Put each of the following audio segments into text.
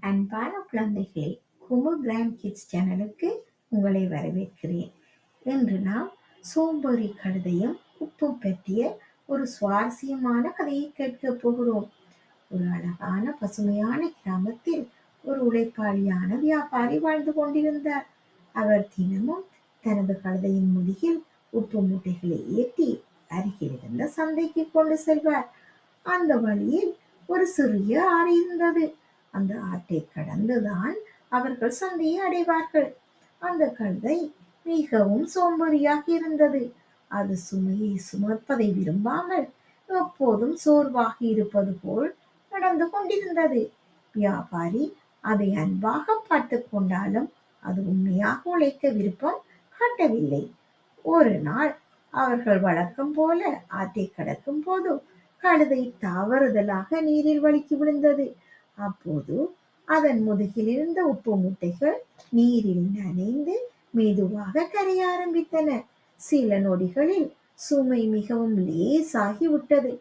அன்பான குழந்தைகளே, குமு grand kids சேனலுக்கு உங்களை வரவேற்கிறேன். இன்று நாம் சோம்பேறி கழுதையும் உப்பும் பற்றிய ஒரு சுவாரஸ்யமான கதையை கேட்கப் போகிறோம். ஒரு அழகான பசுமையான கிராமத்தில் ஒரு உழைப்பாளியான வியாபாரி வாழ்ந்து கொண்டிருந்தார். அவர் தினமும் தனது கழுதையின் முதுகில் உப்பு மூட்டைகளை ஏற்றி அருகில் இருந்த சந்தைக்கு கொண்டு செல்வார். அந்த வழியில் ஒரு சிறிய ஆறு இருந்தது. அந்த ஆற்றை கடந்துதான் அவர்கள் சந்தையை அடைவார்கள். அந்த கழுதை மிகவும் சோம்பேறியாக இருந்தது. அது சுமையை சுமப்பதை விரும்பாமல் எப்போதும் சோர்வாக இருப்பது போல் நடந்து கொண்டிருந்தது. வியாபாரி அதை அன்பாக பார்த்து கொண்டாலும் அது உண்மையாக உழைக்க விருப்பம் காட்டவில்லை. ஒரு நாள் அவர்கள் வழக்கம் போல ஆற்றை கடக்கும் போது கழுதை தவறுதலாக நீரில் வழுக்கி விழுந்தது. அப்போது அதன் முதுகில் இருந்த உப்பு மூட்டைகள் நீரில் நனைந்து மெதுவாக கரைய ஆரம்பித்தன. சில நொடிகளில் சுமை மிகவும் லேசாகி விட்டது.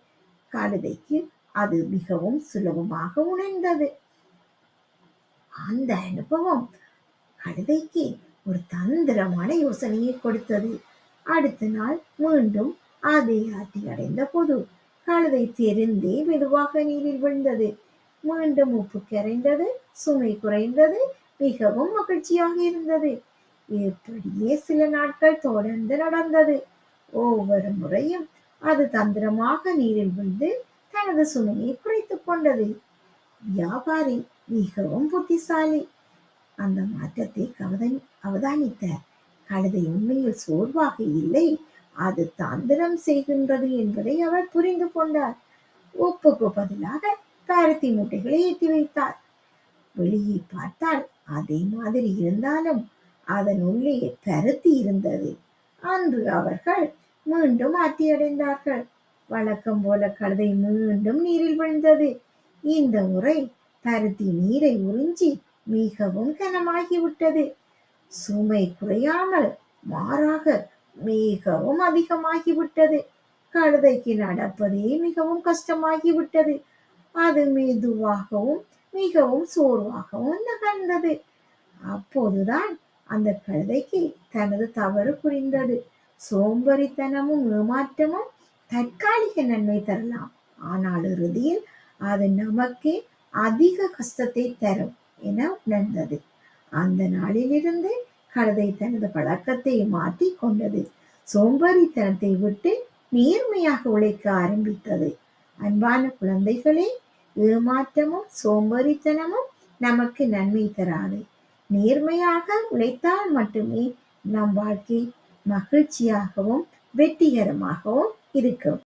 கழுதைக்கு அது மிகவும் சுலபமாக உணர்ந்தது. அந்த அனுபவம் கழுதைக்கு ஒரு தந்திரமான யோசனையை கொடுத்தது. அடுத்த நாள் மீண்டும் அதை ஆற்றி அடைந்த போது கழுதை தெரிந்தே மெதுவாக நீரில் விழுந்தது. மீண்டும் உப்பு கரைந்தது, சுமை குறைந்தது, மிகவும் மகிழ்ச்சியாக இருந்தது. இப்படியே சில நாட்கள் தொடர்ந்து நடந்தது. ஒவ்வொரு முறையும் அது தந்திரமாக நீரில் விழுந்து தனது சுமையை குறைத்துக் கொண்டது. வியாபாரி மிகவும் புத்திசாலி. அந்த மாற்றத்தை அவதானித்தார். கழுதை உண்மையில் சோர்வாக இல்லை, அது தந்திரம் செய்கின்றது என்பதை அவர் புரிந்து கொண்டார். உப்புக்கு பதிலாக பருத்தி மூட்டைகளை ஏற்றி வைத்தார். வெளியே பார்த்தால் அதே மாதிரி இருந்தாலும் அதன் உள்ளே பருத்தி இருந்தது. அன்று அவர்கள் மீண்டும் ஆற்றி அடைந்தார்கள். வழக்கம் போல கழுதை மீண்டும் நீரில் விழுந்தது. இந்த முறை பருத்தி நீரை உறிஞ்சி மிகவும் கனமாகிவிட்டது. சுமை குறையாமல் மாறாக மிகவும் அதிகமாகிவிட்டது. கழுதைக்கு நடப்பதே மிகவும் கஷ்டமாகிவிட்டது. அது மெதுவாகவும் மிகவும் சோர்வாகவும் நகர்ந்தது. அப்போதுதான் அந்த கழுதைக்கு தனது தவறு புரிந்தது. சோம்பேறித்தனமும் ஏமாற்றமும் தற்காலிக நன்மை தரலாம், ஆனால் இறுதியில் அது நமக்கு அதிக கஷ்டத்தை தரும் என உணர்ந்தது. அந்த நாளிலிருந்து கழுதை தனது பழக்கத்தை மாற்றி கொண்டது. சோம்பேறித்தனத்தை விட்டு நேர்மையாக உழைக்க ஆரம்பித்தது. அன்பான குழந்தைகளே, ஏமாற்றமும் சோம்பேறித்தனமும் நமக்கு நன்மை தராது. நேர்மையாக உழைத்தால் மட்டுமே நம் வாழ்க்கை மகிழ்ச்சியாகவும் வெற்றிகரமாகவும் இருக்கும்.